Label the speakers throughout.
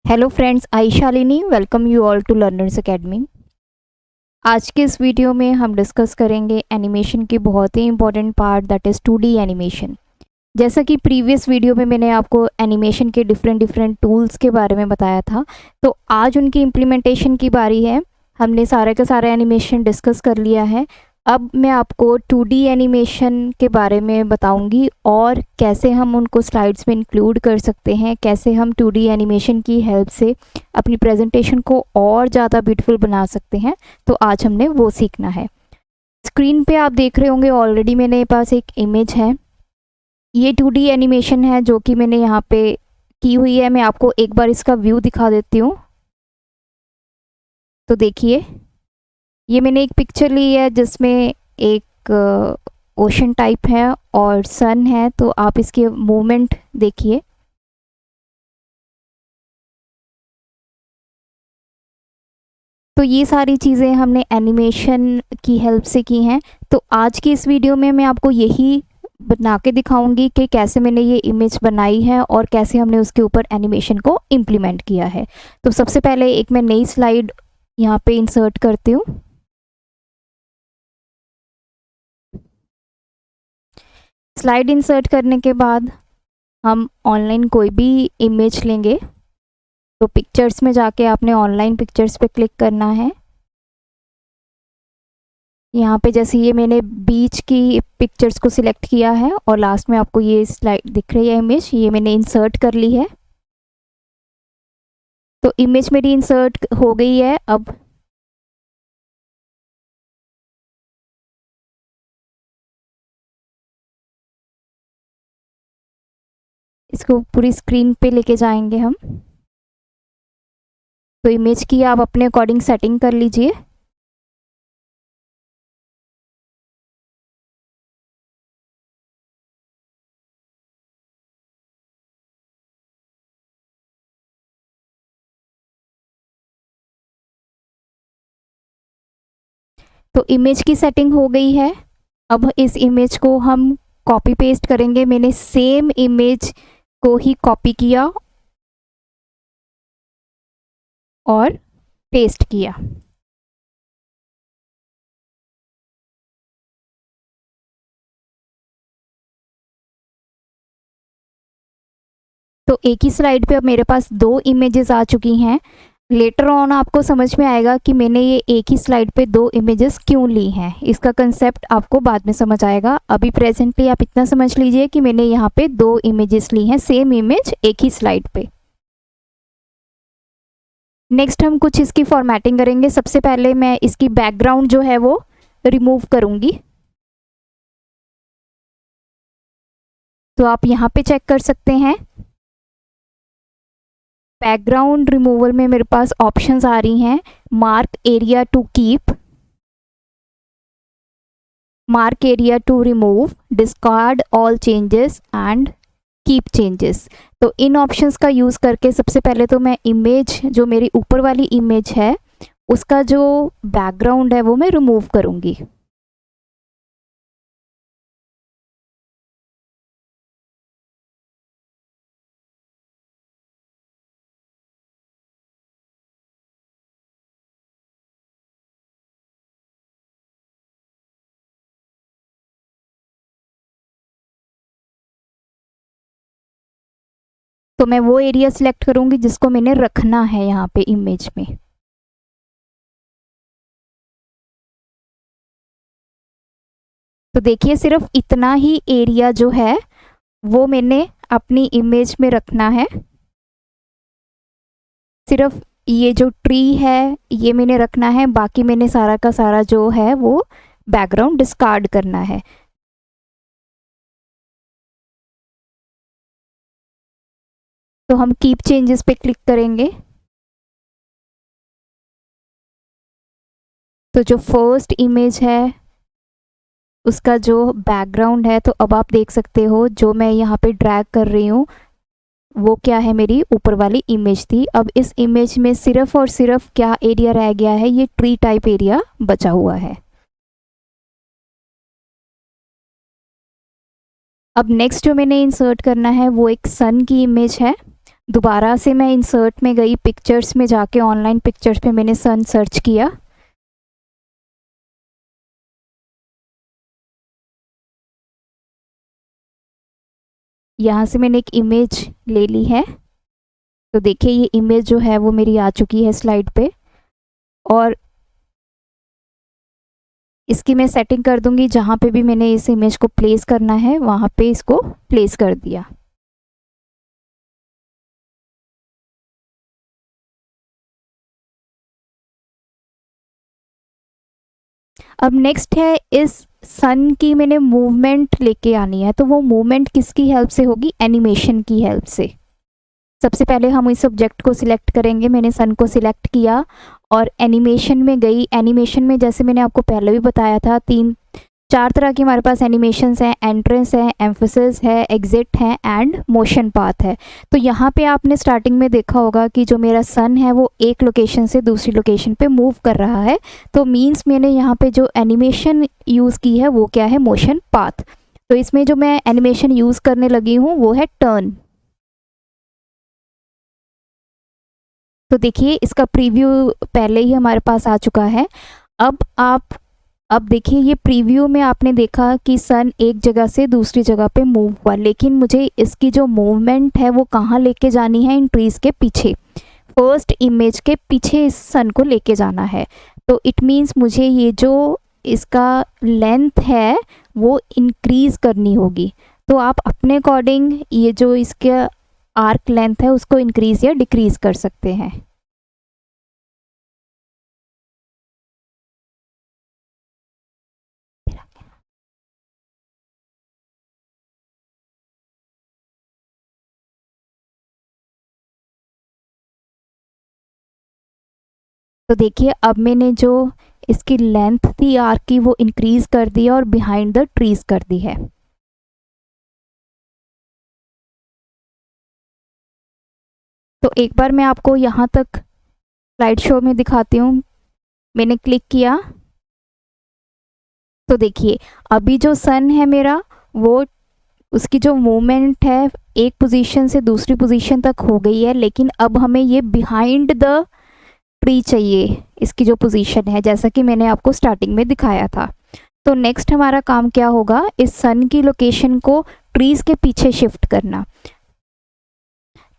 Speaker 1: Hello friends, I Shalini welcome you all to Learners Academy. आज के इस वीडियो में हम डिस्कस करेंगे एनिमेशन की बहुत ही important part that is 2D animation. जैसा कि प्रीवियस वीडियो में मैंने आपको एनिमेशन के डिफरेंट डिफरेंट टूल्स के बारे में बताया था, तो आज उनकी इम्प्लीमेंटेशन की बारी है। हमने सारे का सारा एनिमेशन डिस्कस कर लिया है। अब मैं आपको 2D एनिमेशन के बारे में बताऊंगी और कैसे हम उनको स्लाइड्स में इंक्लूड कर सकते हैं, कैसे हम 2D एनिमेशन की हेल्प से अपनी प्रेजेंटेशन को और ज़्यादा ब्यूटीफुल बना सकते हैं। तो आज हमने वो सीखना है। स्क्रीन पे आप देख रहे होंगे ऑलरेडी मेरे पास एक इमेज है। ये 2D एनिमेशन है जो कि मैंने यहाँ पे की हुई है। मैं आपको एक बार इसका व्यू दिखा देती हूँ। तो देखिए, ये मैंने एक पिक्चर ली है जिसमें एक ओशन टाइप है और सन है। तो आप इसके मूवमेंट देखिए। तो ये सारी चीज़ें हमने एनिमेशन की हेल्प से की हैं। तो आज की इस वीडियो में मैं आपको यही बना के दिखाऊंगी कि कैसे मैंने ये इमेज बनाई है और कैसे हमने उसके ऊपर एनिमेशन को इम्प्लीमेंट किया है। तो सबसे पहले एक मैं नई स्लाइड यहाँ पे इंसर्ट करती हूँ। स्लाइड इंसर्ट करने के बाद हम ऑनलाइन कोई भी इमेज लेंगे। तो पिक्चर्स में जाके आपने ऑनलाइन पिक्चर्स पे क्लिक करना है। यहाँ पे जैसे ये मैंने बीच की पिक्चर्स को सिलेक्ट किया है और लास्ट में आपको ये स्लाइड दिख रही है इमेज, ये मैंने इंसर्ट कर ली है। तो इमेज मेरी इंसर्ट हो गई है। अब इसको पूरी स्क्रीन पे लेके जाएंगे हम। तो इमेज की आप अपने अकॉर्डिंग सेटिंग कर लीजिए। तो इमेज की सेटिंग हो गई है। अब इस इमेज को हम कॉपी पेस्ट करेंगे। मैंने सेम इमेज को ही कॉपी किया और पेस्ट किया। तो एक ही स्लाइड पे अब मेरे पास दो इमेजेस आ चुकी हैं। लेटर ऑन आपको समझ में आएगा कि मैंने ये एक ही स्लाइड पे दो इमेजेस क्यों ली हैं। इसका कंसेप्ट आपको बाद में समझ आएगा। अभी प्रेजेंटली आप इतना समझ लीजिए कि मैंने यहाँ पे दो इमेजेस ली हैं, सेम इमेज एक ही स्लाइड पे। नेक्स्ट हम कुछ इसकी फॉर्मेटिंग करेंगे। सबसे पहले मैं इसकी बैकग्राउंड जो है वो रिमूव करूँगी। तो आप यहाँ पे चेक कर सकते हैं, बैकग्राउंड रिमूवल में मेरे पास ऑप्शंस आ रही हैं। Mark area to keep, mark area to remove, discard all changes and keep changes. तो इन ऑप्शंस का यूज़ करके सबसे पहले तो मैं इमेज, जो मेरी ऊपर वाली इमेज है, उसका जो बैकग्राउंड है वो मैं रिमूव करूँगी। तो मैं वो एरिया सिलेक्ट करूँगी जिसको मैंने रखना है यहाँ पे इमेज में। तो देखिए, सिर्फ इतना ही एरिया जो है वो मैंने अपनी इमेज में रखना है। सिर्फ ये जो ट्री है ये मैंने रखना है, बाकी मैंने सारा का सारा जो है वो बैकग्राउंड डिस्कार्ड करना है। तो हम कीप चेंजेस पे क्लिक करेंगे। तो जो फर्स्ट इमेज है उसका जो बैकग्राउंड है, तो अब आप देख सकते हो जो मैं यहाँ पे ड्रैग कर रही हूँ वो क्या है, मेरी ऊपर वाली इमेज थी। अब इस इमेज में सिर्फ और सिर्फ क्या एरिया रह गया है, ये ट्री टाइप एरिया बचा हुआ है। अब नेक्स्ट जो मैंने इंसर्ट करना है वो एक सन की इमेज है। दोबारा से मैं इंसर्ट में गई, पिक्चर्स में जाके ऑनलाइन पिक्चर्स पे मैंने सन सर्च किया। यहाँ से मैंने एक इमेज ले ली है। तो देखिए ये इमेज जो है वो मेरी आ चुकी है स्लाइड पे, और इसकी मैं सेटिंग कर दूंगी। जहाँ पे भी मैंने इस इमेज को प्लेस करना है वहाँ पे इसको प्लेस कर दिया। अब नेक्स्ट है, इस सन की मैंने मूवमेंट लेके आनी है। तो वो मूवमेंट किसकी हेल्प से होगी? एनिमेशन की हेल्प से। सबसे पहले हम इस ऑब्जेक्ट को सिलेक्ट करेंगे। मैंने सन को सिलेक्ट किया और एनिमेशन में गई। एनिमेशन में जैसे मैंने आपको पहले भी बताया था, 4 तरह की हमारे पास एनिमेशंस हैं। एंट्रेंस है, एम्फेसिस है, एग्जिट है एंड मोशन पाथ है। तो यहाँ पे आपने स्टार्टिंग में देखा होगा कि जो मेरा सन है वो एक लोकेशन से दूसरी लोकेशन पे मूव कर रहा है। तो मीन्स मैंने यहाँ पे जो एनिमेशन यूज़ की है वो क्या है? Motion path. तो इसमें जो मैं एनिमेशन यूज़ करने लगी हूँ वो है टर्न। तो देखिए इसका प्रीव्यू पहले ही हमारे पास आ चुका है। अब देखिए ये प्रीव्यू में आपने देखा कि सन एक जगह से दूसरी जगह पे मूव हुआ, लेकिन मुझे इसकी जो मूवमेंट है वो कहाँ लेके जानी है? इन ट्रीज़ के पीछे, फर्स्ट इमेज के पीछे इस सन को लेके जाना है। तो इट मीन्स मुझे ये जो इसका लेंथ है वो इंक्रीज़ करनी होगी। तो आप अपने अकॉर्डिंग ये जो इसका आर्क लेंथ है उसको इंक्रीज़ या डिक्रीज़ कर सकते हैं। तो देखिए अब मैंने जो इसकी लेंथ थी आर्क की वो इंक्रीज़ कर दी और बिहाइंड द ट्रीज़ कर दी है। तो एक बार मैं आपको यहाँ तक स्लाइड शो में दिखाती हूँ। मैंने क्लिक किया तो देखिए अभी जो सन है मेरा वो, उसकी जो मूवमेंट है एक पोजीशन से दूसरी पोजीशन तक हो गई है, लेकिन अब हमें ये बिहाइंड द ट्री चाहिए, इसकी जो पोजीशन है, जैसा कि मैंने आपको स्टार्टिंग में दिखाया था। तो नेक्स्ट हमारा काम क्या होगा? इस सन की लोकेशन को ट्रीज़ के पीछे शिफ्ट करना।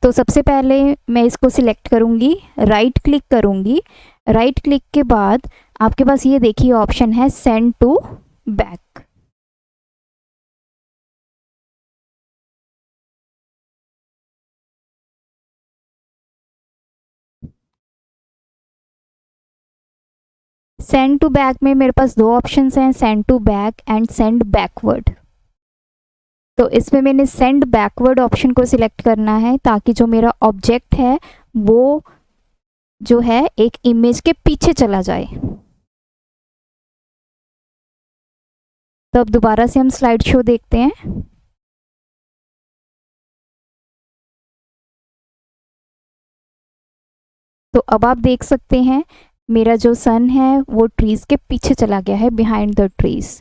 Speaker 1: तो सबसे पहले मैं इसको सिलेक्ट करूँगी, राइट क्लिक करूँगी। राइट क्लिक के बाद आपके पास ये देखिए ऑप्शन है send to back. Send to back में मेरे पास 2 ऑप्शंस हैं, send to back and send backward. तो इसमें मैंने सेंड बैकवर्ड ऑप्शन को सिलेक्ट करना है ताकि जो मेरा ऑब्जेक्ट है वो जो है एक इमेज के पीछे चला जाए। तो अब दोबारा से हम स्लाइड शो देखते हैं। तो अब आप देख सकते हैं मेरा जो सन है वो ट्रीज़ के पीछे चला गया है, behind the trees.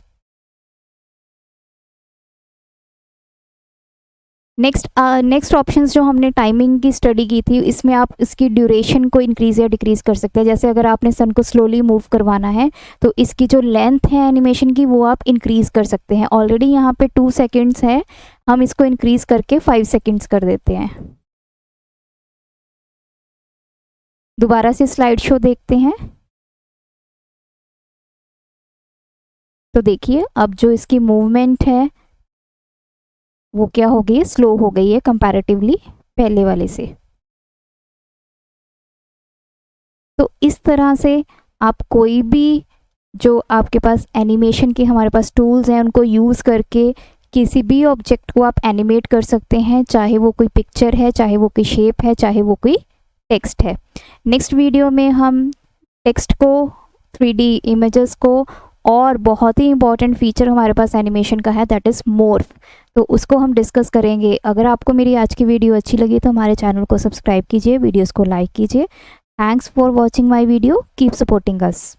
Speaker 1: Next options जो हमने टाइमिंग की स्टडी की थी, इसमें आप इसकी ड्यूरेशन को इंक्रीज़ या डिक्रीज़ कर सकते हैं। जैसे अगर आपने सन को स्लोली मूव करवाना है तो इसकी जो लेंथ है एनिमेशन की वो आप इंक्रीज़ कर सकते हैं। ऑलरेडी यहाँ पे 2 सेकेंड्स है, हम इसको इंक्रीज़ करके 5 सेकेंड्स कर देते हैं। दोबारा से स्लाइड शो देखते हैं। तो देखिए अब जो इसकी मूवमेंट है वो क्या हो गई है? स्लो हो गई है कंपैरेटिवली पहले वाले से। तो इस तरह से आप कोई भी जो आपके पास एनिमेशन के हमारे पास टूल्स हैं उनको यूज़ करके किसी भी ऑब्जेक्ट को आप एनिमेट कर सकते हैं, चाहे वो कोई पिक्चर है, चाहे वो कोई शेप है, चाहे वो कोई टेक्स्ट है। नेक्स्ट वीडियो में हम टेक्स्ट को, 3D इमेजेस को, और बहुत ही इंपॉर्टेंट फीचर हमारे पास एनिमेशन का है दैट इज़ मोर्फ, तो उसको हम डिस्कस करेंगे। अगर आपको मेरी आज की वीडियो अच्छी लगी तो हमारे चैनल को सब्सक्राइब कीजिए, वीडियोस को लाइक कीजिए। Thanks for watching my video, keep supporting us.